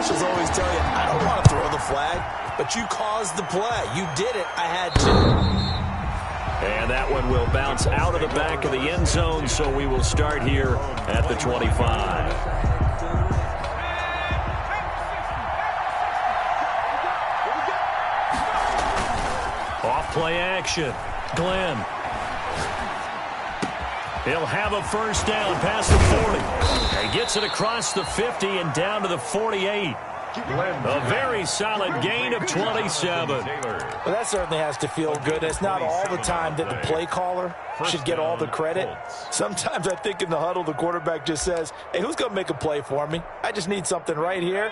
officials always tell you, I don't want to throw the flag, but you caused the play. You did it. I had to. And that one will bounce out of the back of the end zone, so we will start here at the 25. Off play action. Glenn. He'll have a first down past the 40. He gets it across the 50 and down to the 48. A very solid gain of 27. Well, that certainly has to feel good. It's not all the time that the play caller should get all the credit. Sometimes I think in the huddle, the quarterback just says, hey, who's going to make a play for me? I just need something right here.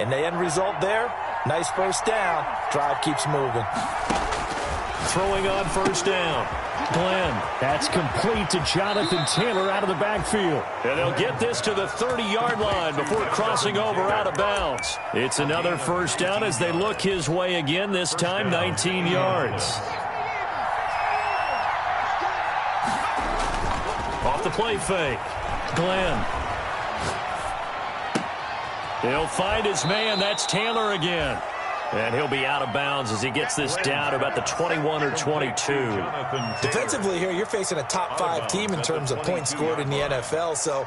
And the end result there, nice first down. Drive keeps moving. Throwing on first down. Glenn, that's complete to Jonathan Taylor out of the backfield. And they'll get this to the 30-yard line before crossing over out of bounds. It's another first down as they look his way again, this time 19 yards. Off the play fake. Glenn. He'll find his man. That's Taylor again. And he'll be out of bounds as he gets this down to about the 21 or 22. Defensively here, you're facing a top 5 team in terms of points scored in the NFL. So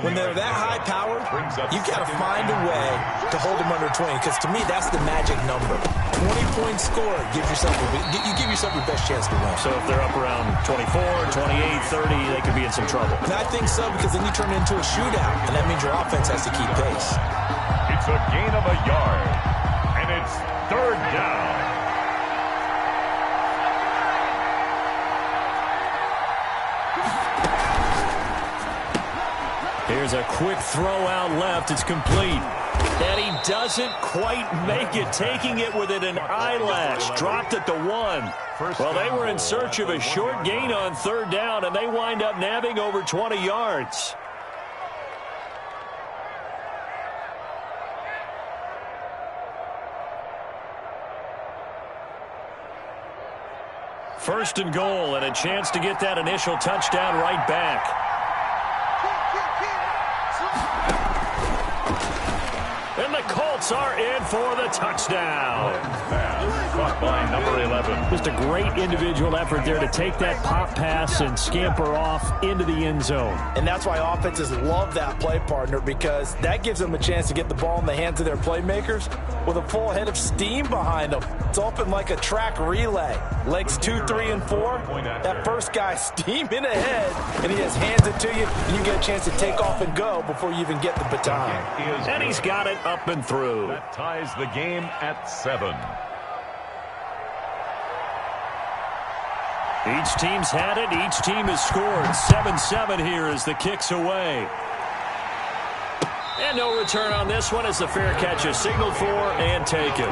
when they're that high-powered, you've got to find a way to hold them under 20. Because to me, that's the magic number. 20 points scored gives yourself you give yourself your best chance to win. So if they're up around 24, 28, 30, they could be in some trouble. And I think so, because then you turn it into a shootout, and that means your offense has to keep pace. It's a gain of a yard, and it's third down. Here's a quick throw out left. It's complete. And he doesn't quite make it, taking it within an eyelash. Dropped at the 1. Well, they were in search of a short gain on third down, and they wind up nabbing over 20 yards. First and goal, and a chance to get that initial touchdown right back. And the Colts are in for the touchdown. Caught by number 11. Just a great individual effort there to take that pop pass and scamper off into the end zone. And that's why offenses love that play partner, because that gives them a chance to get the ball in the hands of their playmakers with a full head of steam behind them. It's open like a track relay. Legs 2, 3, and 4. That first guy steaming ahead, and he just hands it to you, and you get a chance to take off and go before you even get the baton. And he's got it up and through. That ties the game at 7. Each team's had it. Each team has scored. 7-7 here as the kick's away. And no return on this one as the fair catch is signaled for and taken.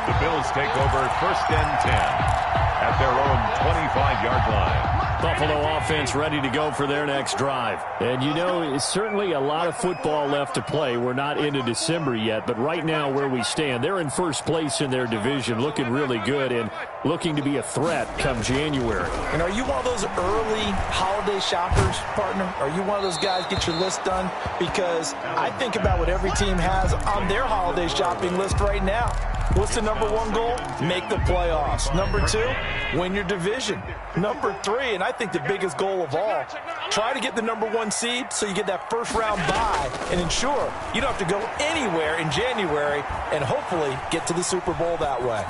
The Bills take over first and 10 at their own 25-yard line. Buffalo offense ready to go for their next drive. And, you know, it's certainly a lot of football left to play. We're not into December yet, but right now where we stand, they're in first place in their division, looking really good and looking to be a threat come January. And are you one of those early holiday shoppers, partner? Are you one of those guys get your list done? Because I think about what every team has on their holiday shopping list right now. What's the number 1 goal? Make the playoffs. Number 2, win your division. Number 3, and I think the biggest goal of all, try to get the number 1 seed so you get that first round bye and ensure you don't have to go anywhere in January and hopefully get to the Super Bowl that way.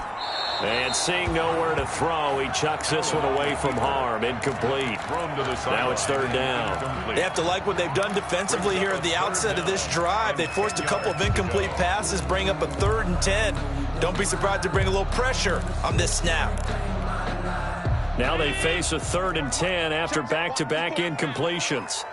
And seeing nowhere to throw, he chucks this one away from harm. Incomplete. Now it's third down. They have to like what they've done defensively here at the outset of this drive. They forced a couple of incomplete passes, bring up a 3rd and 10. Don't be surprised to bring a little pressure on this snap. Now they face a 3rd and 10 after back-to-back incompletions.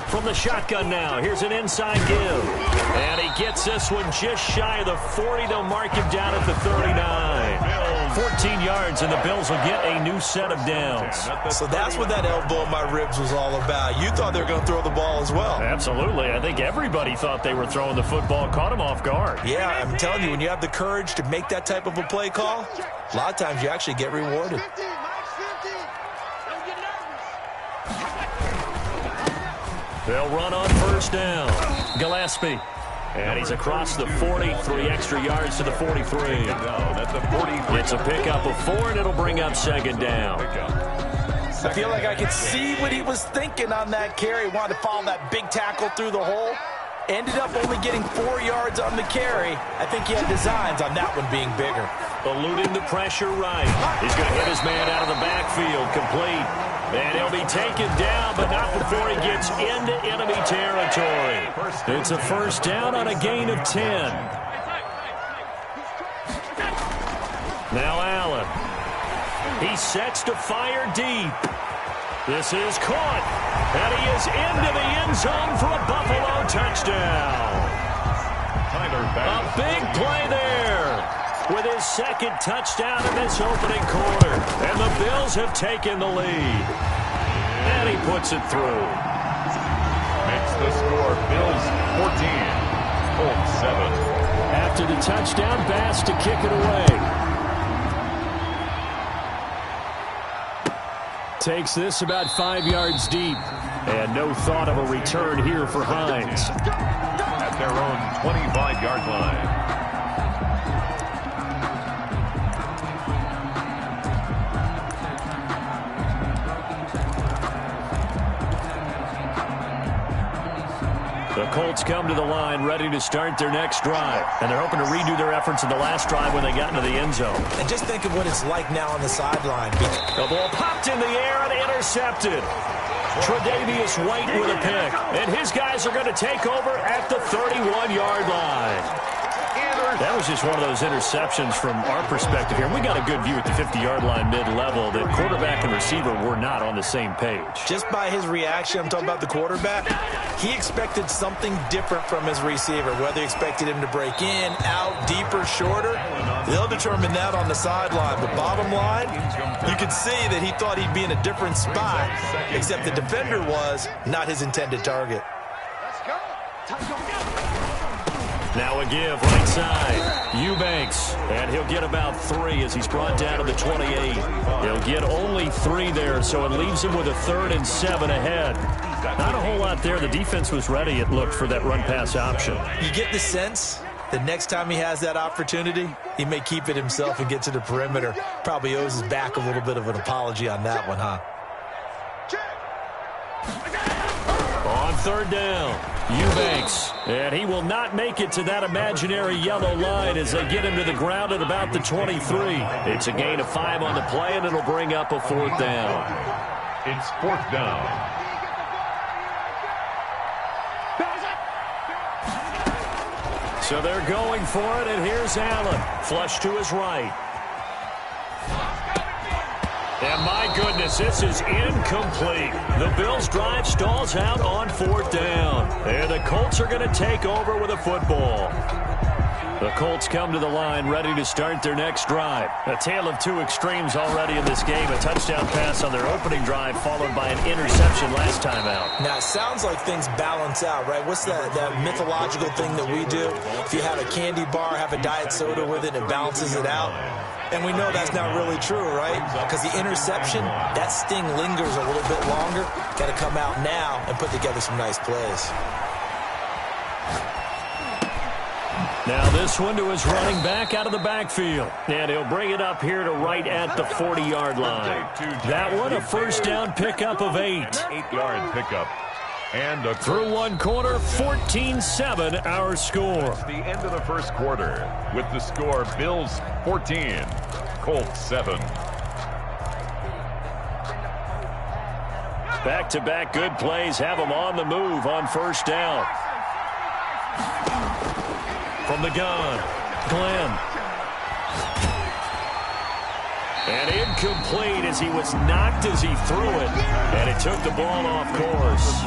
From the shotgun now, here's an inside give. And he gets this one just shy of the 40. They'll mark him down at the 39. 14 yards, and the Bills will get a new set of downs. So that's what that elbow in my ribs was all about. You thought they were going to throw the ball as well. Absolutely. I think everybody thought they were throwing the football, caught him off guard. Yeah, I'm telling you, when you have the courage to make that type of a play call, a lot of times you actually get rewarded. They'll run on first down. Gillespie. And he's across the 40, 3 extra yards to the 43. It's a pickup of 4, and it'll bring up second down. I feel like I could see what he was thinking on that carry. Wanted to follow that big tackle through the hole. Ended up only getting 4 yards on the carry. I think he had designs on that one being bigger. Eluding the pressure right. He's going to hit his man out of the backfield. Complete. And he'll be taken down, but not before he gets into enemy territory. It's a first down on a gain of 10. Now Allen. He sets to fire deep. This is caught. And he is into the end zone for a Buffalo touchdown. A big play there with his second touchdown in this opening quarter. And the Bills have taken the lead. And he puts it through. Makes the score Bills 14, Colts 7. After the touchdown, Bass to kick it away. Takes this about 5 yards deep. And no thought of a return here for Hines. At their own 25-yard line. The Colts come to the line ready to start their next drive. And they're hoping to redo their efforts in the last drive when they got into the end zone. And just think of what it's like now on the sideline. The ball popped in the air and intercepted. Tre'Davious White with a pick. And his guys are going to take over at the 31-yard line. That was just one of those interceptions from our perspective here. We got a good view at the 50-yard line mid-level that quarterback and receiver were not on the same page. Just by his reaction, I'm talking about the quarterback, he expected something different from his receiver. Whether he expected him to break in, out, deeper, shorter, they'll determine that on the sideline. But bottom line, you could see that he thought he'd be in a different spot, except the defender was not his intended target. Now a give right side. Eubanks. And he'll get about 3 as he's brought down to the 28. He'll get only 3 there, so it leaves him with a 3rd and 7 ahead. Not a whole lot there. The defense was ready, it looked, for that run-pass option. You get the sense the next time he has that opportunity, he may keep it himself and get to the perimeter. Probably owes his back a little bit of an apology on that one, huh? On 3rd down, Eubanks. And he will not make it to that imaginary yellow line as they get him to the ground at about the 23. It's a gain of 5 on the play, and it'll bring up a 4th down. It's 4th down. So they're going for it, and here's Allen. Flush to his right. And my goodness, this is incomplete. The Bills' drive stalls out on 4th down. And the Colts are going to take over with a football. The Colts come to the line ready to start their next drive. A tale of 2 extremes already in this game. A touchdown pass on their opening drive followed by an interception last time out. Now, it sounds like things balance out, right? What's that mythological thing that we do? If you have a candy bar, have a diet soda with it, it balances it out. And we know that's not really true, right? Because the interception, that sting lingers a little bit longer. Got to come out now and put together some nice plays. Now this one to his running back out of the backfield. And he'll bring it up here to right at the 40-yard line. That one a first down pickup of 8. 8-yard pickup. And through one quarter, 14-7 our score. The end of the first quarter with the score Bills 14, Colts 7. Back-to-back good plays have them on the move on first down. From the gun, Glenn. And incomplete as he was knocked as he threw it. And it took the ball off course.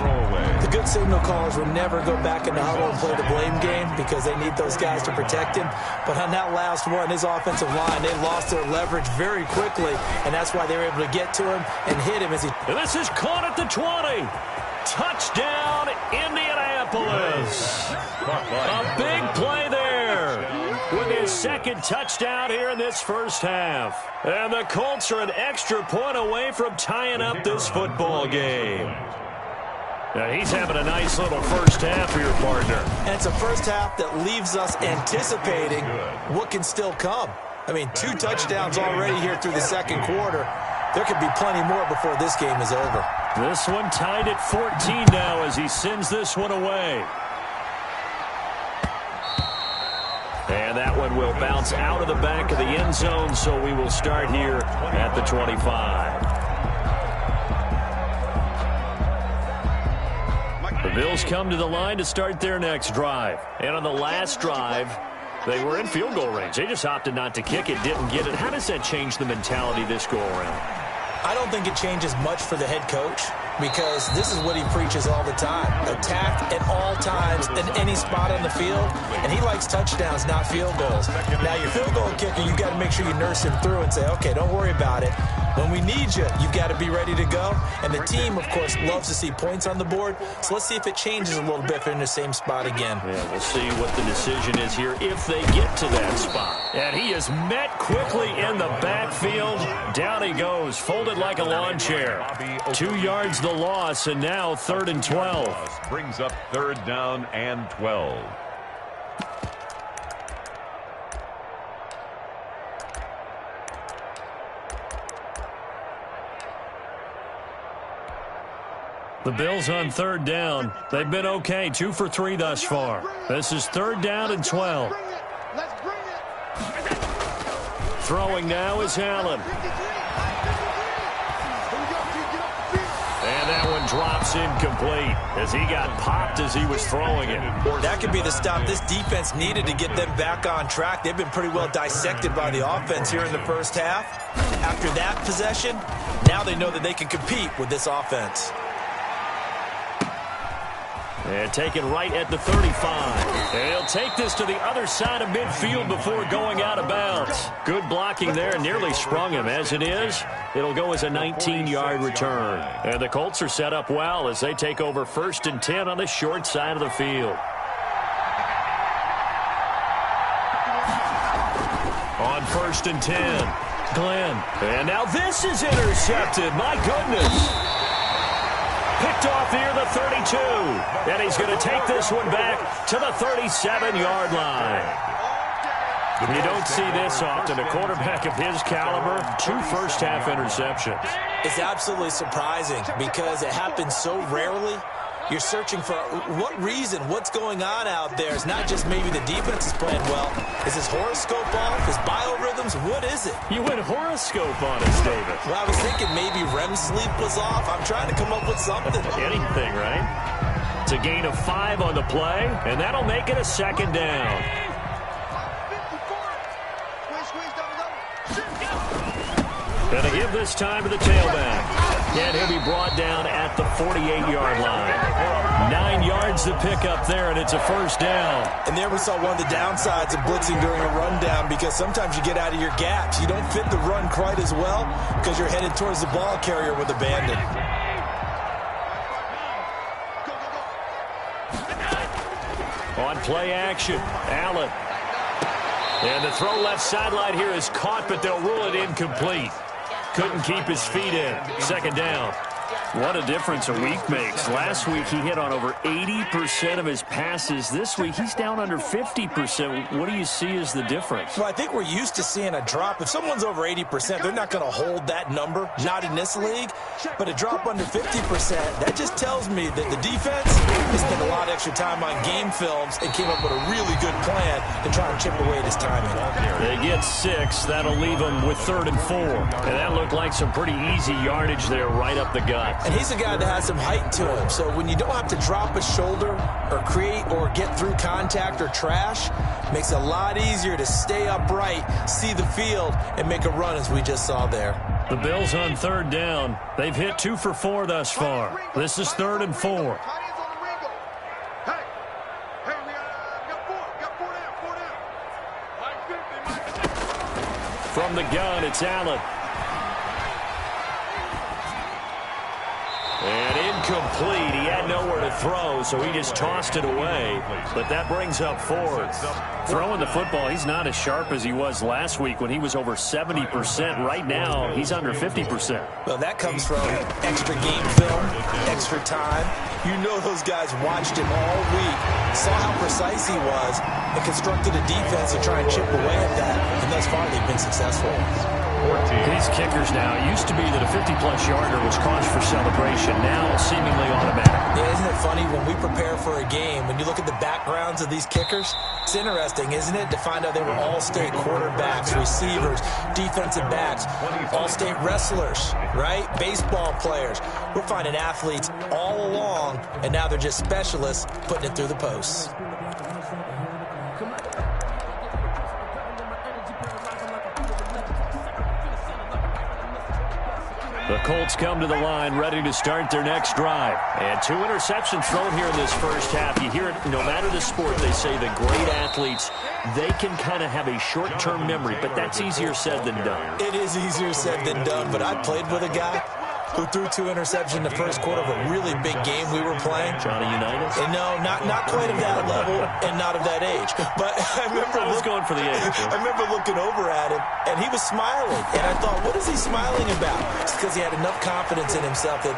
The good signal callers will never go back in the huddle and play the blame game because they need those guys to protect him. But on that last one, his offensive line, they lost their leverage very quickly. And that's why they were able to get to him and hit him as he... And this is caught at the 20. Touchdown, Indianapolis. A big play there with his second touchdown here in this first half. And the Colts are an extra point away from tying up this football game. He's having a nice little first half for your partner. And it's a first half that leaves us anticipating what can still come. I mean, 2 touchdowns already here through the second quarter. There could be plenty more before this game is over. This one tied at 14 now as he sends this one away. And that one will bounce out of the back of the end zone, so we will start here at the 25. The Bills come to the line to start their next drive. And on the last drive, they were in field goal range. They just opted not to kick it, didn't get it. How does that change the mentality this go-around? I don't think it changes much for the head coach because this is what he preaches all the time. Attack at all times in any spot on the field, and he likes touchdowns, not field goals. Now, your field goal kicker, you've got to make sure you nurse him through and say, okay, don't worry about it. When we need you, you've got to be ready to go. And the team, of course, loves to see points on the board. So let's see if it changes a little bit if they're in the same spot again. Yeah, we'll see what the decision is here if they get to that spot. And he is met quickly in the backfield. Down he goes, folded like a lawn chair. 2 yards the loss, and now 3rd and 12. Brings up 3rd down and 12. The Bills on 3rd down. They've been okay, 2 for 3 thus far. This is 3rd down and 12. Throwing now is Allen. And that one drops incomplete as he got popped as he was throwing it. That could be the stop this defense needed to get them back on track. They've been pretty well dissected by the offense here in the first half. After that possession, now they know that they can compete with this offense. And taken right at the 35. And he'll take this to the other side of midfield before going out of bounds. Good blocking there, nearly sprung him. As it is, it'll go as a 19-yard return. And the Colts are set up well as they take over 1st and 10 on the short side of the field. On 1st and 10, Glenn. And now this is intercepted. My goodness. Picked off near the 32. And he's going to take this one back to the 37-yard line. You don't see this often. A quarterback of his caliber, 2 first-half interceptions. It's absolutely surprising because it happens so rarely. You're searching for what reason, what's going on out there. It's not just maybe the defense is playing well. Is his horoscope off? His biorhythms? What is it? You went horoscope on us, David. Well, I was thinking maybe REM sleep was off. I'm trying to come up with something. Anything, right? It's a gain of 5 on the play, and that'll make it a 2nd down. Gonna give this time to the tailback. And he'll be brought down at the 48-yard line. 9 yards to pick up there, and it's a 1st down. And there we saw one of the downsides of blitzing during a rundown because sometimes you get out of your gaps. You don't fit the run quite as well because you're headed towards the ball carrier with abandon. On play action, Allen. And the throw left sideline here is caught, but they'll rule it incomplete. Couldn't keep his feet in. 2nd down. What a difference a week makes. Last week, he hit on over 80% of his passes. This week, he's down under 50%. What do you see as the difference? Well, I think we're used to seeing a drop. If someone's over 80%, they're not going to hold that number, not in this league. But a drop under 50%, that just tells me that the defense has spent a lot of extra time on game films and came up with a really good plan to try and chip away at his timing. They get 6. That'll leave them with 3rd and 4. And that looked like some pretty easy yardage there right up the gut. And he's a guy that has some height to him. So when you don't have to drop a shoulder or create or get through contact or trash, makes it a lot easier to stay upright, see the field, and make a run as we just saw there. The Bills on 3rd down. They've hit 2 for 4 thus far. This is 3rd and 4. From the gun, it's Allen. And incomplete. He had nowhere to throw, so he just tossed it away. But that brings up fourth. Throwing the football, he's not as sharp as he was last week when he was over 70%. Right now, he's under 50%. Well, that comes from extra game film, extra time. You know those guys watched him all week, saw how precise he was, and constructed a defense to try and chip away at that. And thus far, they've been successful. These kickers now, it used to be that a 50-plus yarder was cause for celebration. Now, seemingly automatic. Yeah, isn't it funny when we prepare for a game, when you look at the backgrounds of these kickers, it's interesting, isn't it, to find out they were all-state quarterbacks, receivers, defensive backs, all-state wrestlers, right? Baseball players. We're finding athletes all along, and now they're just specialists putting it through the posts. The Colts come to the line ready to start their next drive. And 2 interceptions thrown here in this first half. You hear it, no matter the sport, they say the great athletes, they can kind of have a short-term memory, but that's easier said than done. It is easier said than done, but I played with a guy who threw 2 interceptions in the first quarter of a really big game we were playing. Johnny Unitas? And no, not quite of that level and not of that age. But I was going for the age. I remember looking over at him, and he was smiling. And I thought, what is he smiling about? It's because he had enough confidence in himself that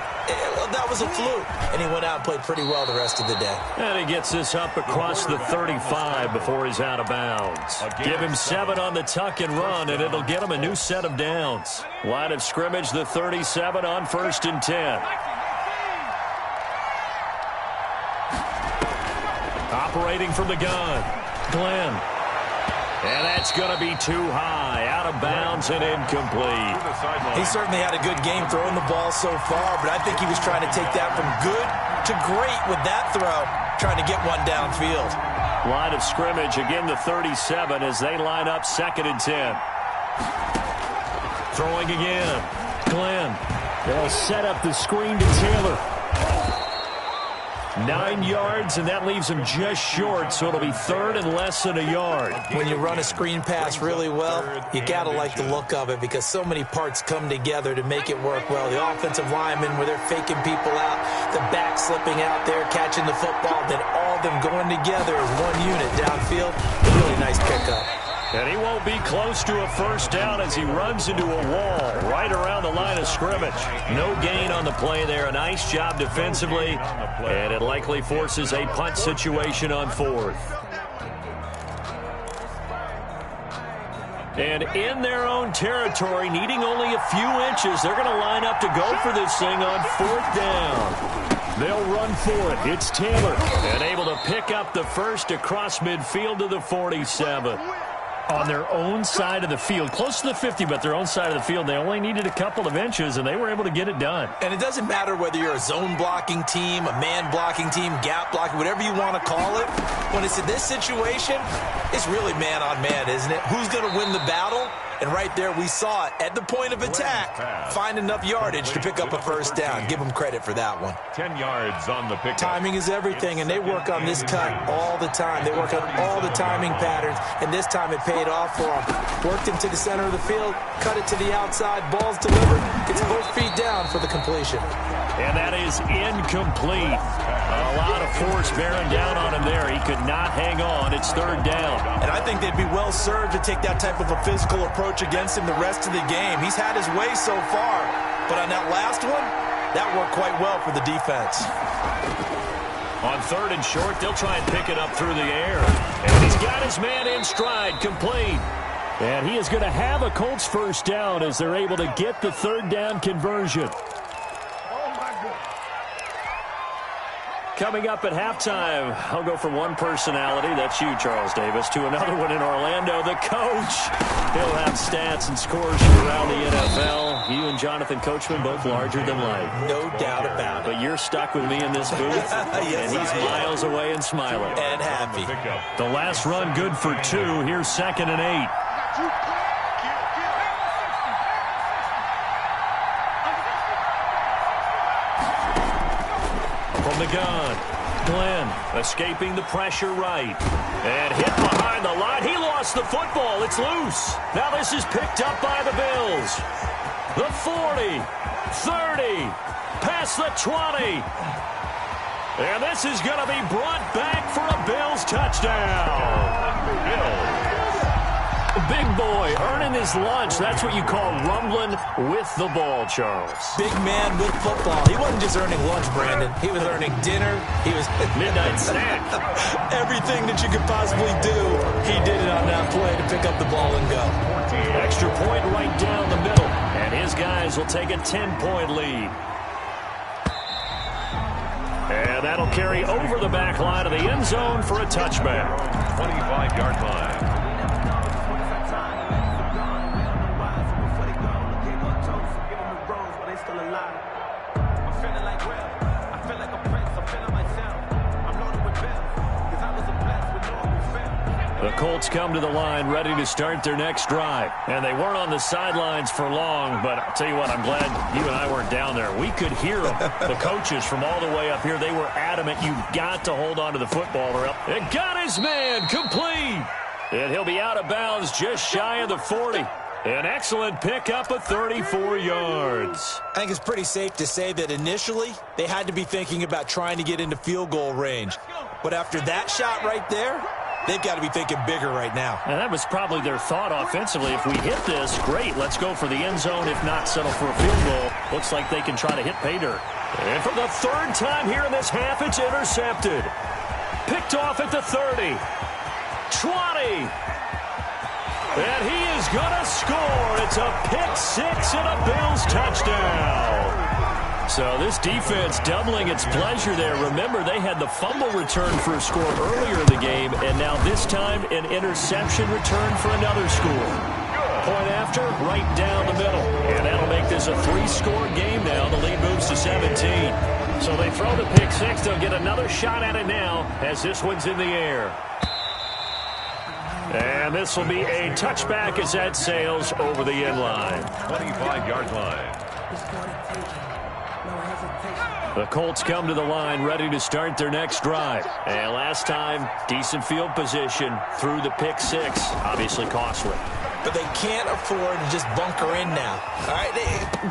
that was a fluke. And he went out and played pretty well the rest of the day. And he gets this up across the 35 before he's out of bounds. Give him 7 on the tuck and run, and it'll get him a new set of downs. Line of scrimmage, the 37 on 1st and 10. Operating from the gun, Glenn. And that's going to be too high, out of bounds and incomplete. He certainly had a good game throwing the ball so far, but I think he was trying to take that from good to great with that throw, trying to get one downfield. Line of scrimmage, again the 37 as they line up 2nd and 10. Throwing again, Glenn. They'll set up the screen to Taylor. 9 yards, and that leaves him just short, so it'll be 3rd and less than a yard. When you run a screen pass really well, you got to like the look of it because so many parts come together to make it work well. The offensive linemen, where they're faking people out, the back slipping out there, catching the football, then all of them going together as one unit downfield. A really nice pickup. And he won't be close to a first down as he runs into a wall right around the line of scrimmage. No gain on the play there. A nice job defensively, and it likely forces a punt situation on 4th. And in their own territory, needing only a few inches, they're going to line up to go for this thing on 4th down. They'll run for it. It's Taylor, and able to pick up the first across midfield to the 47. On their own side of the field, close to the 50, but their own side of the field. They only needed a couple of inches, and they were able to get it done. And it doesn't matter whether you're a zone blocking team, a man blocking team, gap blocking, whatever you want to call it. When it's in this situation, it's really man on man, isn't it? Who's going to win the battle? And right there, we saw it at the point of attack. Find enough yardage to pick up a first down. Give them credit for that one. 10 yards on the pickup. Timing is everything, and they work on this cut all the time. They work on all the timing patterns, and this time it paid off for them. Worked him to the center of the field, cut it to the outside, ball's delivered, gets both feet down for the completion. And that is incomplete. A lot of force bearing down on him there. He could not hang on. It's 3rd down. And I think they'd be well served to take that type of a physical approach against him the rest of the game. He's had his way so far, but on that last one, that worked quite well for the defense. On 3rd and short, they'll try and pick it up through the air. And he's got his man in stride, complete. And he is going to have a Colts first down as they're able to get the 3rd down conversion. Coming up at halftime, I'll go from one personality, that's you, Charles Davis, to another one in Orlando, the coach. He'll have stats and scores from around the NFL. You and Jonathan Coachman both larger than life. No doubt about it. But you're stuck with me in this booth, yes, and he's miles away and smiling. And happy. The last run good for 2. Here's 2nd and 8. From the gun, Glenn escaping the pressure right. And hit behind the line. He lost the football. It's loose. Now this is picked up by the Bills. The 40. 30, past the 20. And this is going to be brought back for a Bills touchdown. Bills. Big boy earning his lunch. That's what you call rumbling with the ball, Charles. Big man with football. He wasn't just earning lunch, Brandon. He was earning dinner. He was midnight snack. Everything that you could possibly do, he did it on that play to pick up the ball and go. Extra point right down the middle. And his guys will take a 10-point lead. And that'll carry over the back line of the end zone for a touchback. 25-yard line. The Colts come to the line ready to start their next drive. And they weren't on the sidelines for long, but I'll tell you what, I'm glad you and I weren't down there. We could hear them. The coaches from all the way up here, they were adamant. You've got to hold on to the football or else. It got his man complete. And he'll be out of bounds just shy of the 40. An excellent pickup of 34 yards. I think it's pretty safe to say that initially they had to be thinking about trying to get into field goal range. But after that shot right there, they've got to be thinking bigger right now. And that was probably their thought offensively. If we hit this, great. Let's go for the end zone. If not, settle for a field goal. Looks like they can try to hit pay dirt. And for the third time here in this half, it's intercepted. Picked off at the 30. 20. And he is going to score. It's a pick six and a Bills touchdown. So this defense doubling its pleasure there. Remember, they had the fumble return for a score earlier in the game, and now this time an interception return for another score. Point after, right down the middle. And that'll make this a 3-score game now. The lead moves to 17. So they throw the pick six. They'll get another shot at it now as this one's in the air. And this will be a touchback as that sails over the end line. 25-yard line. The Colts come to the line ready to start their next drive. And last time, decent field position through the pick six. Obviously costly. But they can't afford to just bunker in now. All right,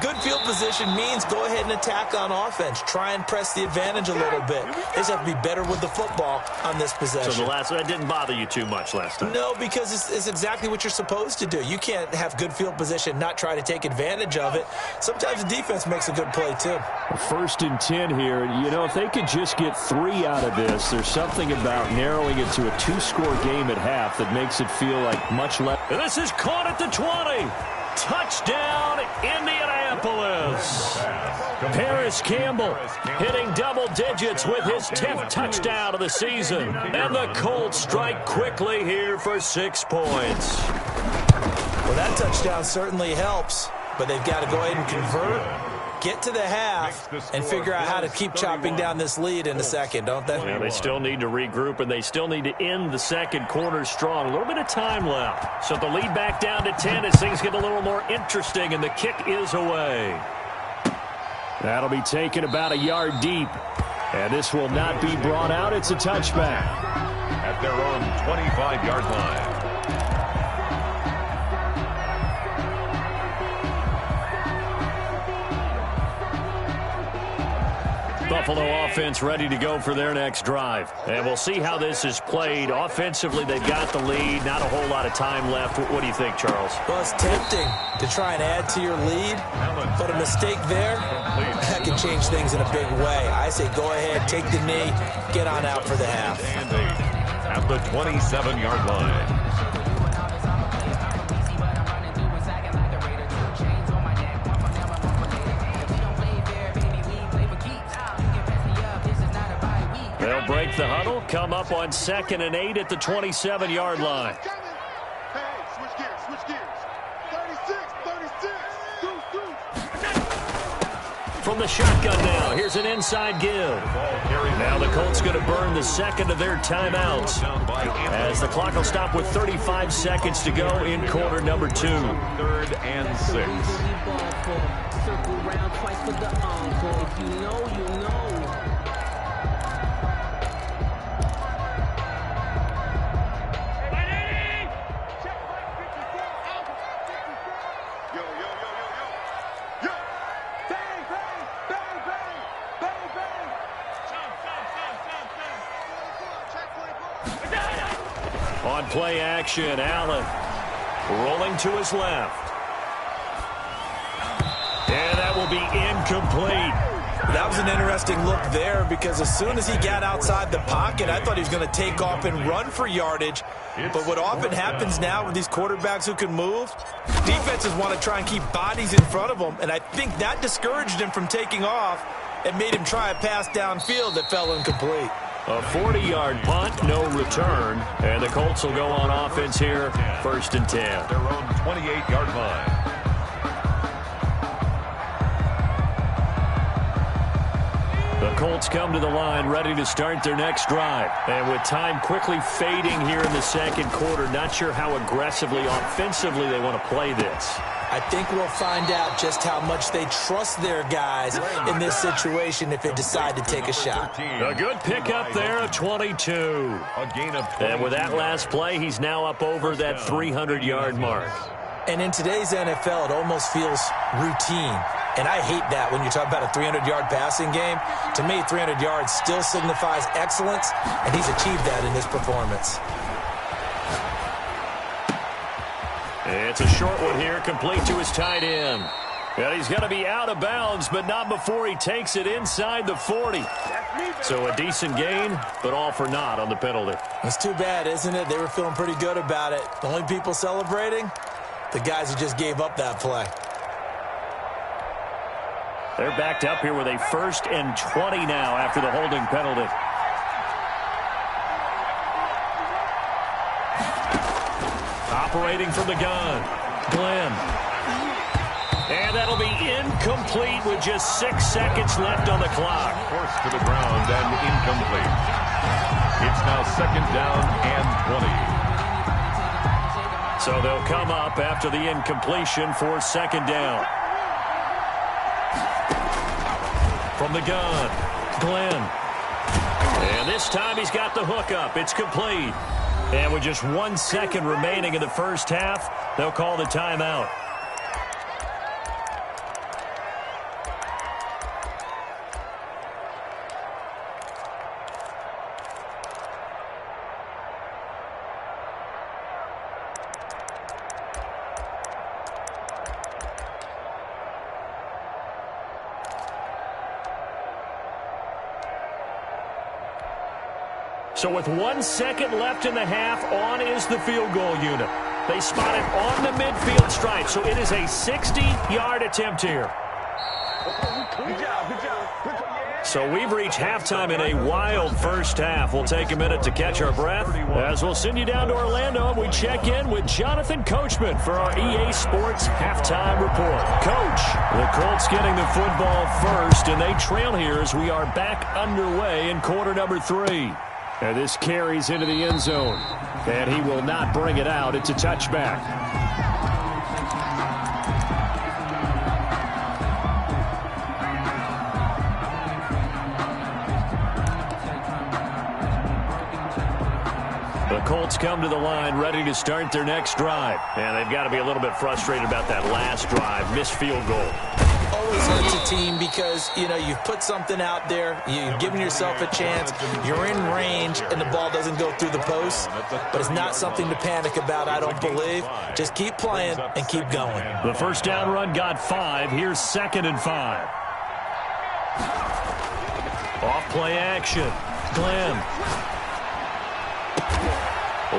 good field position means go ahead and attack on offense. Try and press the advantage a little bit. They just have to be better with the football on this possession. So that didn't bother you too much last time? No, because it's exactly what you're supposed to do. You can't have good field position, not try to take advantage of it. Sometimes the defense makes a good play, too. 1st and 10 here. You know, if they could just get 3 out of this, there's something about narrowing it to a 2-score game at half that makes it feel like much less. And this is caught at the 20. Touchdown, Indianapolis. Paris Campbell hitting double digits with his 10th touchdown of the season. And the Colts strike quickly here for 6 points. Well, that touchdown certainly helps, but they've got to go ahead and convert, get to the half, and figure out how to keep chopping down this lead in a second, don't they? Yeah, they still need to regroup, and they still need to end the second quarter strong. A little bit of time left. So the lead back down to 10 as things get a little more interesting, and the kick is away. That'll be taken about a yard deep. And this will not be brought out. It's a touchback. At their own 25-yard line. Buffalo offense ready to go for their next drive. And we'll see how this is played. Offensively, they've got the lead. Not a whole lot of time left. What do you think, Charles? Well, it's tempting to try and add to your lead, but a mistake there, that can change things in a big way. I say go ahead, take the knee, get on out for the half. At the 27-yard line. They'll break the huddle, come up on 2nd and 8 at the 27-yard line. Switch gears. 36. From the shotgun now, here's an inside give. Now the Colts going to burn the second of their timeouts as the clock will stop with 35 seconds to go in quarter number 2. 3rd and 6. Circle round twice for the encore. If you know, you know. On play action, Allen rolling to his left. And that will be incomplete. That was an interesting look there because as soon as he got outside the pocket, I thought he was going to take off and run for yardage. But what often happens now with these quarterbacks who can move, defenses want to try and keep bodies in front of them, and I think that discouraged him from taking off and made him try a pass downfield that fell incomplete. A 40-yard punt, no return, and the Colts will go on offense here, 1st and 10. Their own 28-yard line. The Colts come to the line ready to start their next drive. And with time quickly fading here in the second quarter, not sure how aggressively, offensively they want to play this. I think we'll find out just how much they trust their guys in this situation if they decide to take a shot. A good pickup there, a 22. A gain of 20. And with that last play, he's now up over that 300-yard mark. And in today's NFL, it almost feels routine. And I hate that when you talk about a 300-yard passing game. To me, 300 yards still signifies excellence, and he's achieved that in this performance. It's a short one here, complete to his tight end. And he's going to be out of bounds, but not before he takes it inside the 40. So a decent gain, but all for naught on the penalty. It's too bad, isn't it? They were feeling pretty good about it. The only people celebrating, the guys who just gave up that play. They're backed up here with a 1st and 20 now after the holding penalty. Operating from the gun, Glenn. And that'll be incomplete with just 6 seconds left on the clock. Forced to the ground and incomplete. It's now 2nd down and 20. So they'll come up after the incompletion for 2nd down. From the gun, Glenn. And this time he's got the hook up. It's complete. And with just 1 second remaining in the first half, they'll call the timeout. So with 1 second left in the half, on is the field goal unit. They spot it on the midfield stripe, so it is a 60-yard attempt here. So we've reached halftime in a wild first half. We'll take a minute to catch our breath as we'll send you down to Orlando and we check in with Jonathan Coachman for our EA Sports Halftime Report. Coach, the Colts getting the football first, and they trail here as we are back underway in quarter number 3. And this carries into the end zone. And he will not bring it out. It's a touchback. The Colts come to the line ready to start their next drive. And they've got to be a little bit frustrated about that last drive. Missed field goal. Always hurts a team because, you know, you've put something out there, you've given yourself a chance, you're in range, and the ball doesn't go through the post. But it's not something to panic about, I don't believe. Just keep playing and keep going. The first down run got 5. Here's 2nd and 5. Off play action. Glenn.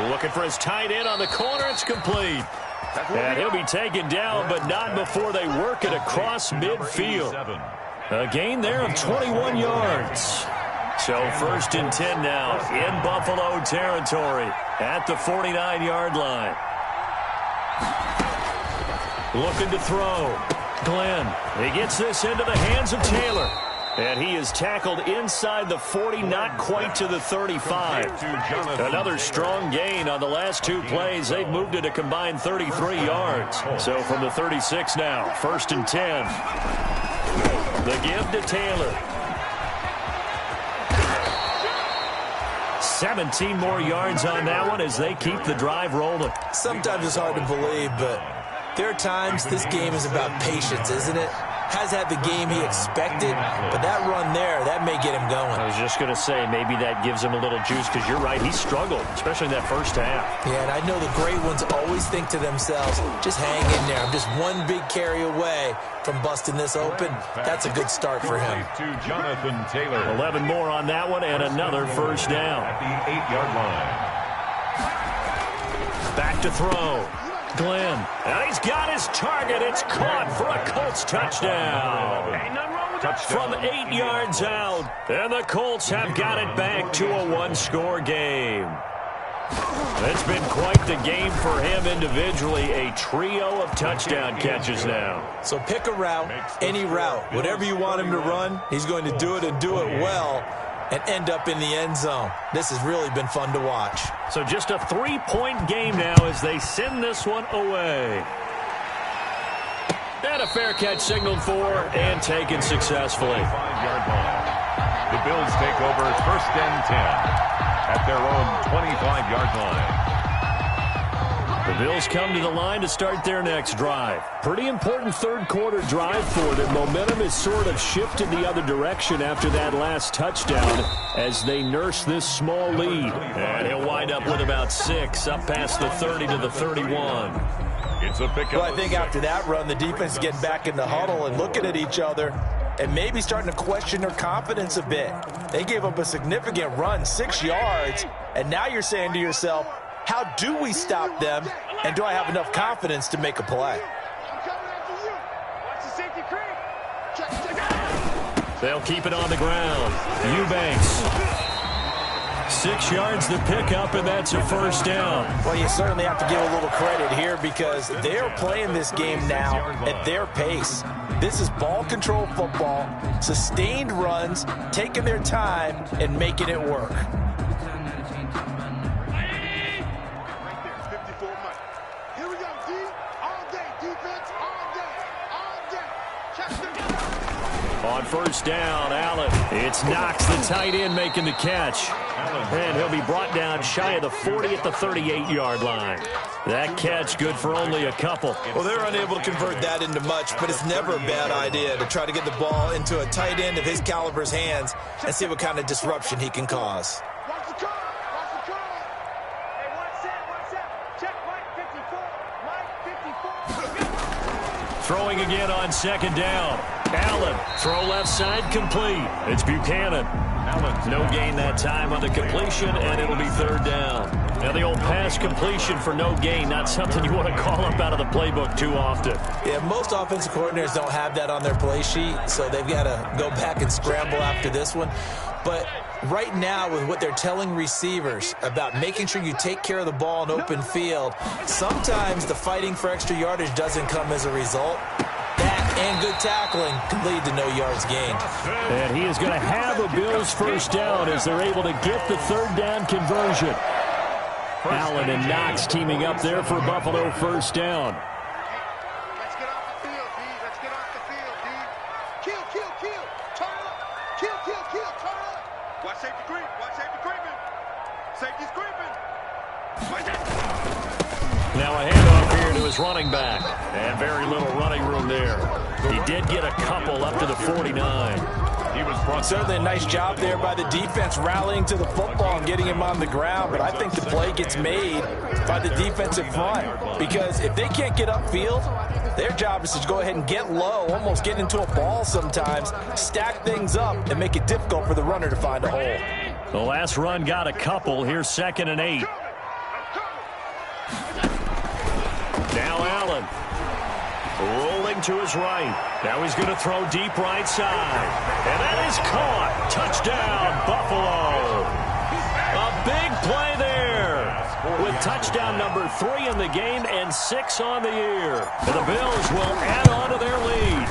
Looking for his tight end on the corner. It's complete. And he'll be taken down, but not before they work it across midfield. A gain there of 21 yards. So 1st and 10 now in Buffalo territory at the 49-yard line. Looking to throw. Glenn. He gets this into the hands of Taylor. And he is tackled inside the 40, not quite to the 35. Another strong gain on the last 2 plays. They've moved it a combined 33 yards. So from the 36 now, 1st and 10. The give to Taylor. 17 more yards on that one as they keep the drive rolling. Sometimes it's hard to believe, but there are times this game is about patience, isn't it? has had the game he expected, but that run there, that may get him going. I was just going to say, maybe that gives him a little juice, because you're right, he struggled, especially in that first half. Yeah, and I know the great ones always think to themselves, just hang in there. I'm just one big carry away from busting this open. That's a good start for him. To Jonathan Taylor. 11 more on that one, and another first down. At the 8-yard line. Back to throw. Glenn. And he's got his target. It's caught for a Colts touchdown. From 8 yards out. And the Colts have got it back to a one-score game. It's been quite the game for him individually. A trio of touchdown catches now. So pick a route, any route. Whatever you want him to run, he's going to do it and do it well and end up in the end zone. This has really been fun to watch. So just a 3-point game now as they send this one away. And a fair catch signaled for and taken successfully. 5-yard line. The Bills take over first and 10 at their own 25-yard line. The Bills come to the line to start their next drive. Pretty important third-quarter drive for them. Momentum has sort of shifted the other direction after that last touchdown as they nurse this small lead. And he'll wind up with about 6 up past the 30 to the 31. It's a pickup. Well, I think after that run, the defense is getting back in the huddle and looking at each other and maybe starting to question their confidence a bit. They gave up a significant run, 6 yards, and now you're saying to yourself, how do we stop them, and do I have enough confidence to make a play? They'll keep it on the ground. Eubanks. 6 yards to pick up, and that's a first down. Well, you certainly have to give a little credit here because they're playing this game now at their pace. This is ball control football, sustained runs, taking their time, and making it work. On first down, Allen. It's Knox, the tight end, making the catch. And he'll be brought down shy of the 40 at the 38-yard line. That catch good for only a couple. Well, they're unable to convert that into much, but it's never a bad idea to try to get the ball into a tight end of his caliber's hands and see what kind of disruption he can cause. Throwing again on second down. Allen, throw left side, complete. It's Buchanan. Allen, no gain that time on the completion, and it'll be third down. Now the old pass completion for no gain, not something you want to call up out of the playbook too often. Yeah, most offensive coordinators don't have that on their play sheet, so they've got to go back and scramble after this one. But right now, with what they're telling receivers about making sure you take care of the ball in open field, sometimes the fighting for extra yardage doesn't come as a result. That and good tackling can lead to no yards gained. And he is going to have a Bills first down as they're able to get the third down conversion. Allen and Knox teaming up there for Buffalo first down. Let's get off the field, D. Let's get off the field, D. Kill, kill, kill. Turn up. Kill, kill, kill. Turn up. Watch safety creep. Watch safety creeping. Safety's creeping. Watch it. Now a handoff here to his running back. And very little running room there. He did get a couple up to the 49. He was brought Certainly a nice job there by the defense rallying to the football and getting him on the ground, but I think the play gets made by the defensive front because if they can't get upfield, their job is to go ahead and get low, almost get into a ball sometimes, stack things up, and make it difficult for the runner to find a hole. The last run got a couple. Here's 2nd and 8. Now Allen. Rolling to his right. Now he's going to throw deep right side. And that is caught. Touchdown, Buffalo. A big play there. With touchdown number 3 in the game and 6 on the year. And the Bills will add on to their lead.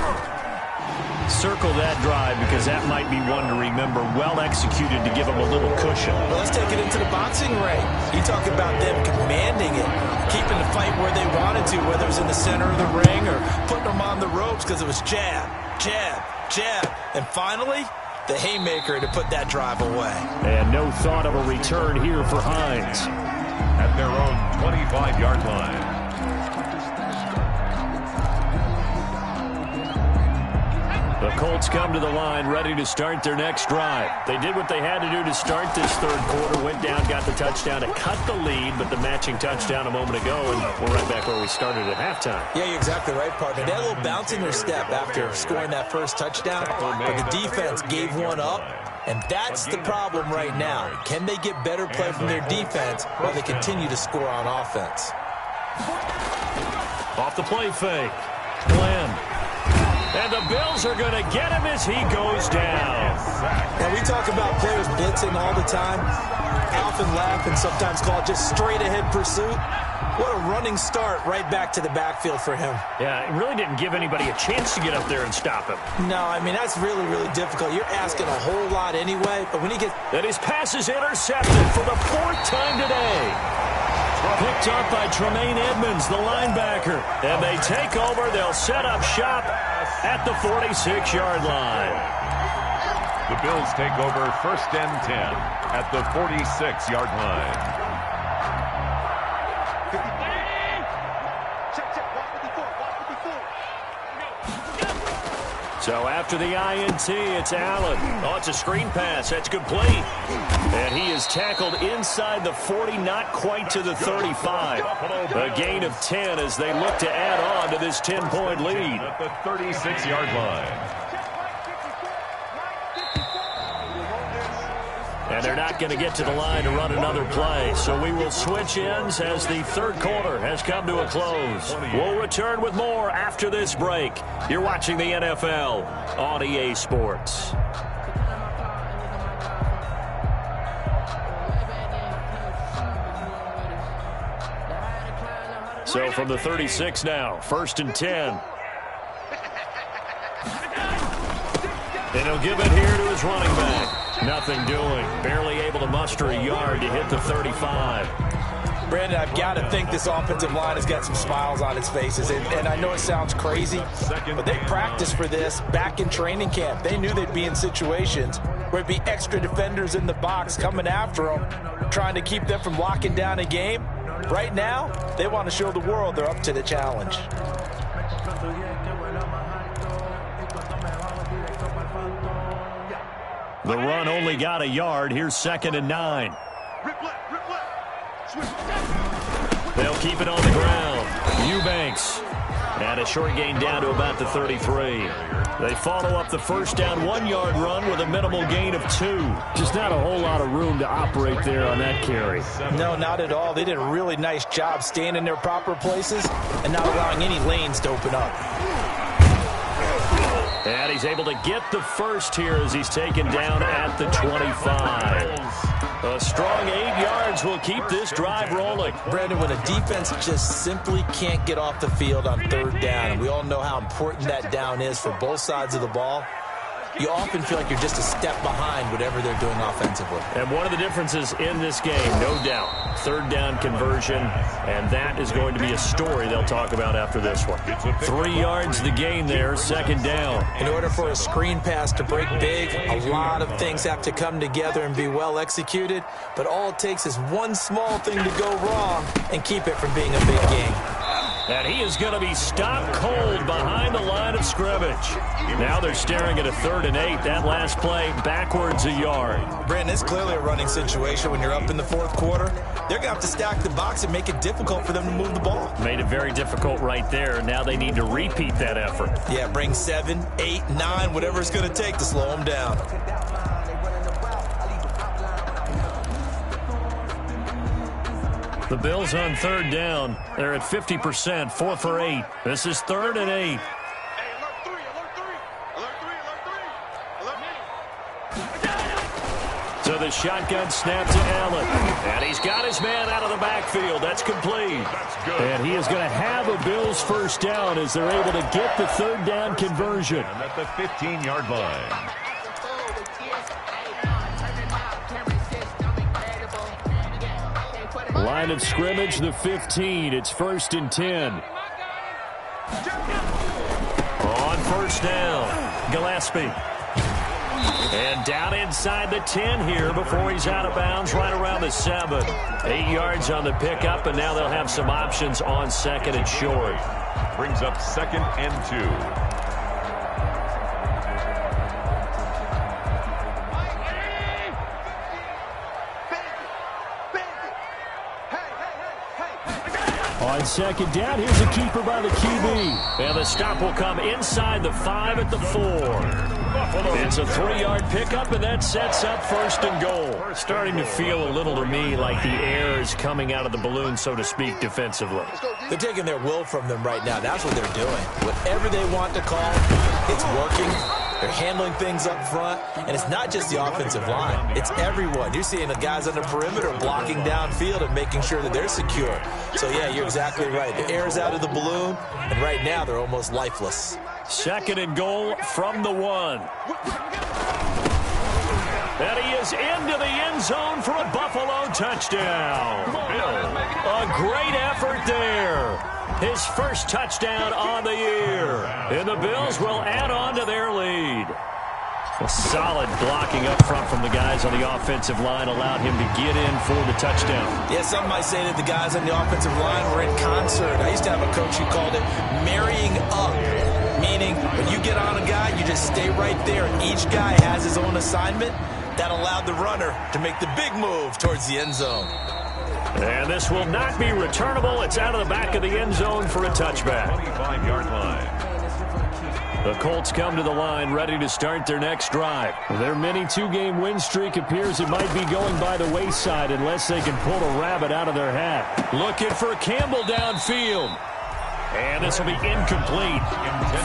Circle that drive because that might be one to remember. Well executed to give them a little cushion. Well, let's take it into the boxing ring. You talk about them commanding it, keeping the fight where they wanted to, whether it was in the center of the ring or putting them on the ropes because it was jab, jab, jab. And finally, the haymaker to put that drive away. And no thought of a return here for Hines. at their own 25-yard line. The Colts come to the line ready to start their next drive. They did what they had to do to start this third quarter, went down, got the touchdown to cut the lead, but the matching touchdown a moment ago, and we're right back where we started at halftime. Yeah, you're exactly right, partner. They had a little bounce in their step after scoring that first touchdown, but the defense gave one up, and that's the problem right now. Can they get better play from their defense while they continue to score on offense? Off the play fake. Glenn. And the Bills are going to get him as he goes down. Now, we talk about players blitzing all the time. I often laugh and sometimes call it just straight-ahead pursuit. What a running start right back to the backfield for him. Yeah, it really didn't give anybody a chance to get up there and stop him. No, I mean, that's really, really difficult. You're asking a whole lot anyway, but when he gets... And his pass is intercepted for the 4th time today. Picked up by Tremaine Edmonds, the linebacker. And they take over. They'll set up shop at the 46-yard line. The Bills take over 1st and 10 at the 46-yard line. So after the INT, it's Allen. Oh, it's a screen pass. That's complete. And he is tackled inside the 40, not quite to the 35. A gain of 10 as they look to add on to this 10-point lead. At the 36-yard line. And they're not going to get to the line to run another play. So we will switch ends as the third quarter has come to a close. We'll return with more after this break. You're watching the NFL on EA Sports. So from the 36 now, 1st and 10. And he'll give it here to his running back. Nothing doing. Barely able to muster a yard to hit the 35. Brandon, I've got to think this offensive line has got some smiles on its faces. And I know it sounds crazy, but they practiced for this back in training camp. They knew they'd be in situations where it'd be extra defenders in the box coming after them, trying to keep them from locking down a game. Right now, they want to show the world they're up to the challenge. The run only got a yard. Here's 2nd and 9. They'll keep it on the ground. Eubanks. And a short gain down to about the 33. They follow up the first down 1-yard run with a minimal gain of 2. Just not a whole lot of room to operate there on that carry. No, not at all. They did a really nice job staying in their proper places and not allowing any lanes to open up. And he's able to get the first here as he's taken down at the 25. A strong 8 yards will keep this drive rolling. Brandon, when a defense just simply can't get off the field on 3rd down, and we all know how important that down is for both sides of the ball, you often feel like you're just a step behind whatever they're doing offensively. And one of the differences in this game, no doubt, 3rd down conversion, and that is going to be a story they'll talk about after this one. 3 yards the gain there, 2nd down. In order for a screen pass to break big, a lot of things have to come together and be well executed, but all it takes is one small thing to go wrong and keep it from being a big game. And he is going to be stopped cold behind the line of scrimmage. Now they're staring at a 3rd and 8. That last play backwards a yard. Brandon, it's clearly a running situation when you're up in the 4th quarter. They're going to have to stack the box and make it difficult for them to move the ball. Made it very difficult right there. Now they need to repeat that effort. Yeah, bring 7, 8, 9, whatever it's going to take to slow them down. The Bills on 3rd down. They're at 50%, 4 for 8. This is 3rd and 8. So the shotgun snap to Allen. And he's got his man out of the backfield. That's complete. That's good. And he is going to have a Bills first down as they're able to get the 3rd down conversion. And at the 15-yard line. Line of scrimmage, the 15. It's 1st and 10. On 1st down, Gillespie. And down inside the 10 here before he's out of bounds right around the 7. 8 yards on the pickup, and now they'll have some options on 2nd and short. Brings up 2nd and 2. On second down, here's a keeper by the QB. And the stop will come inside the 5 at the 4. It's a 3-yard pickup, and that sets up first and goal. Starting to feel a little to me like the air is coming out of the balloon, so to speak, defensively. They're taking their will from them right now. That's what they're doing. Whatever they want to call, it's working. They're handling things up front, and it's not just the offensive line. It's everyone. You're seeing the guys on the perimeter blocking downfield and making sure that they're secure. So, yeah, you're exactly right. The air is out of the balloon, and right now they're almost lifeless. Second and goal from the 1. And he is into the end zone for a Buffalo touchdown. A great effort there. His first touchdown on the year. And the Bills will add on to their lead. A solid blocking up front from the guys on the offensive line allowed him to get in for the touchdown. Yeah, some might say that the guys on the offensive line were in concert. I used to have a coach who called it marrying up, meaning when you get on a guy, you just stay right there. Each guy has his own assignment. That allowed the runner to make the big move towards the end zone. And this will not be returnable. It's out of the back of the end zone for a touchback. 25-yard line. The Colts come to the line ready to start their next drive. Their mini 2-game win streak appears it might be going by the wayside unless they can pull a rabbit out of their hat. Looking for Campbell downfield. And this will be incomplete.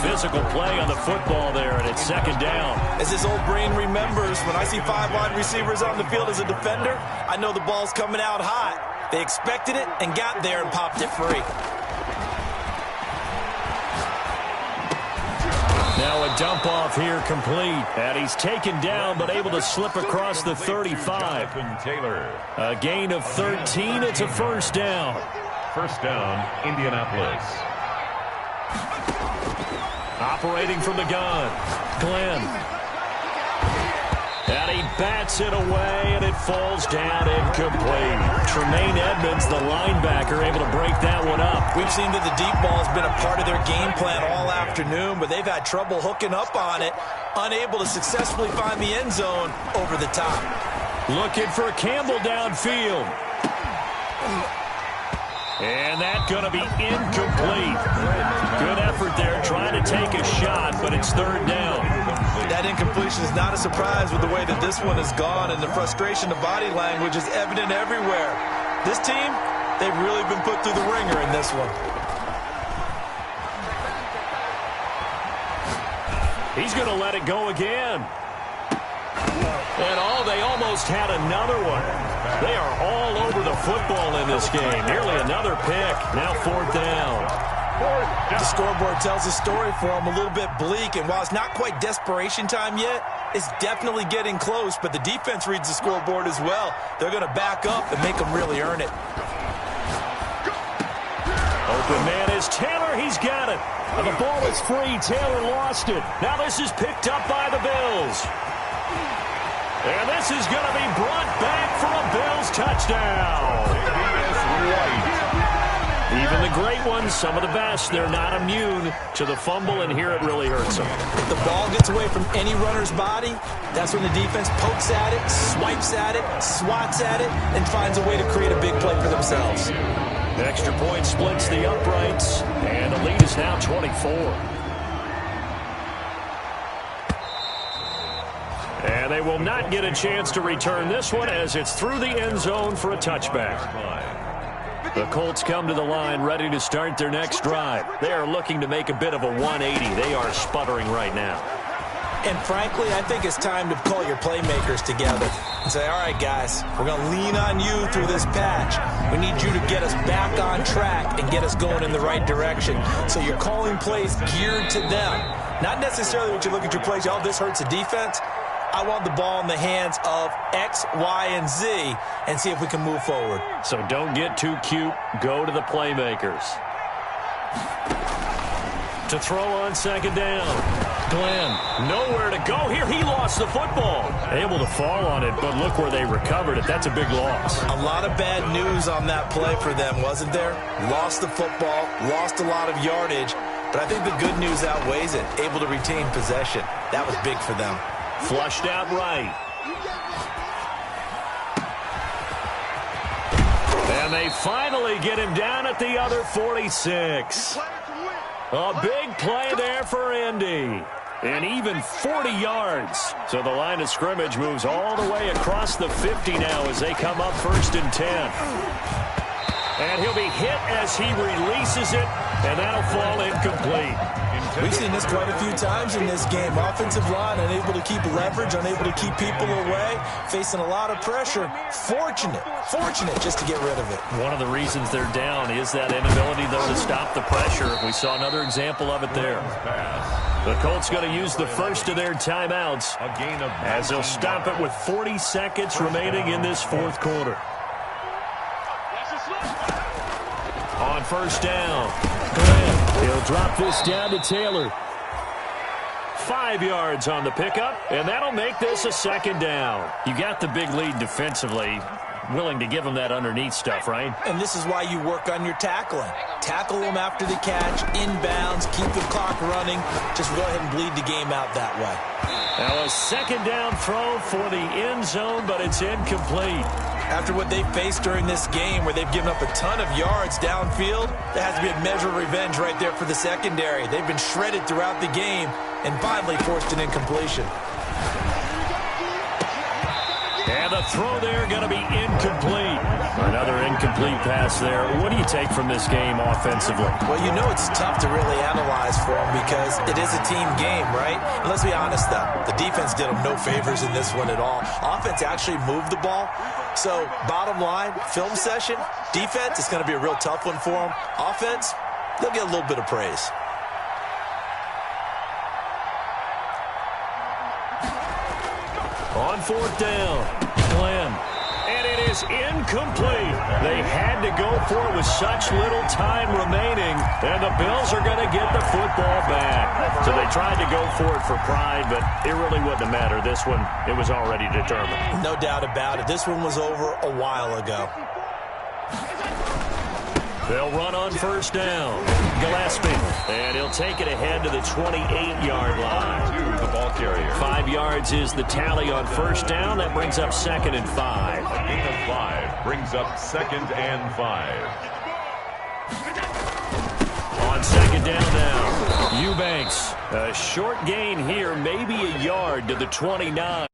Physical play on the football there, and it's second down. As this old brain remembers, when I see 5 wide receivers on the field as a defender, I know the ball's coming out hot. They expected it and got there and popped it free. Now a dump off here complete. And he's taken down but able to slip across the 35. A gain of 13. It's a first down. First down, Indianapolis. Operating from the gun, Glenn. And he bats it away, and it falls down incomplete. Tremaine Edmonds, the linebacker, able to break that one up. We've seen that the deep ball has been a part of their game plan all afternoon, but they've had trouble hooking up on it, unable to successfully find the end zone over the top. Looking for Campbell downfield. And that's going to be incomplete. Good effort there, trying to take a shot, but it's third down. That incompletion is not a surprise with the way that this one has gone, and the frustration of body language is evident everywhere. This team, they've really been put through the ringer in this one. He's going to let it go again. And they almost had another one. They are all over the football in this game. Nearly another pick. Now fourth down. The scoreboard tells a story for them, a little bit bleak, and while it's not quite desperation time yet, it's definitely getting close, but the defense reads the scoreboard as well. They're going to back up and make them really earn it. Open man is Taylor. He's got it. And the ball is free. Taylor lost it. Now this is picked up by the Bills. And this is going to be brought back for a Bills touchdown. Even the great ones, some of the best, they're not immune to the fumble, and here it really hurts them. If the ball gets away from any runner's body, that's when the defense pokes at it, swipes at it, swats at it, and finds a way to create a big play for themselves. The extra point splits the uprights, and the lead is now 24. And they will not get a chance to return this one as it's through the end zone for a touchback. The Colts come to the line ready to start their next drive. They are looking to make a bit of a 180. They are sputtering right now. And frankly, I think it's time to call your playmakers together and say, all right, guys, we're going to lean on you through this patch. We need you to get us back on track and get us going in the right direction. So you're calling plays geared to them. Not necessarily what you look at your plays, oh, this hurts the defense. I want the ball in the hands of X, Y, and Z and see if we can move forward. So don't get too cute. Go to the playmakers. To throw on second down. Glenn, nowhere to go here. He lost the football. Able to fall on it, but look where they recovered it. That's a big loss. A lot of bad news on that play for them, wasn't there? Lost the football, lost a lot of yardage, but I think the good news outweighs it. Able to retain possession. That was big for them. Flushed out right. And And they finally get him down at the other 46. A big play there for Indy. And even 40 yards. So the line of scrimmage moves all the way across the 50 now as they come up 1st and 10. And he'll be hit as he releases it, and that'll fall incomplete. We've seen this quite a few times in this game. Offensive line unable to keep leverage, unable to keep people away, facing a lot of pressure. Fortunate just to get rid of it. One of the reasons they're down is that inability, though, to stop the pressure. We saw another example of it there. The Colts going to use the first of their timeouts as they'll stop it with 40 seconds remaining in this 4th quarter. On 1st down, Glenn. He'll drop this down to Taylor. 5 yards on the pickup, and that'll make this a 2nd down. You got the big lead defensively. Willing to give him that underneath stuff, right? And this is why you work on your tackling. Tackle them after the catch, inbounds, keep the clock running. Just go ahead and bleed the game out that way. Now a 2nd down throw for the end zone, but it's incomplete. After what they've faced during this game where they've given up a ton of yards downfield, there has to be a measure of revenge right there for the secondary. They've been shredded throughout the game and finally forced an incompletion. And the throw there going to be incomplete. Another incomplete pass there. What do you take from this game offensively? Well, you know it's tough to really analyze for them because it is a team game, right? And let's be honest, though. The defense did them no favors in this one at all. Offense actually moved the ball. So, bottom line, film session, defense, it's going to be a real tough one for them. Offense, they'll get a little bit of praise. On 4th down, Glenn. And it is incomplete. They had to go for it with such little time remaining. And the Bills are going to get the football back. So they tried to go for it for pride, but it really wouldn't matter. This one, it was already determined. No doubt about it. This one was over a while ago. They'll run on 1st down. Gillespie. And he'll take it ahead to the 28-yard line. To the ball carrier. 5 yards is the tally on 1st down. That brings up 2nd and 5. A gain of 5 brings up 2nd and 5. On 2nd down now, Eubanks. A short gain here, maybe a yard to the 29.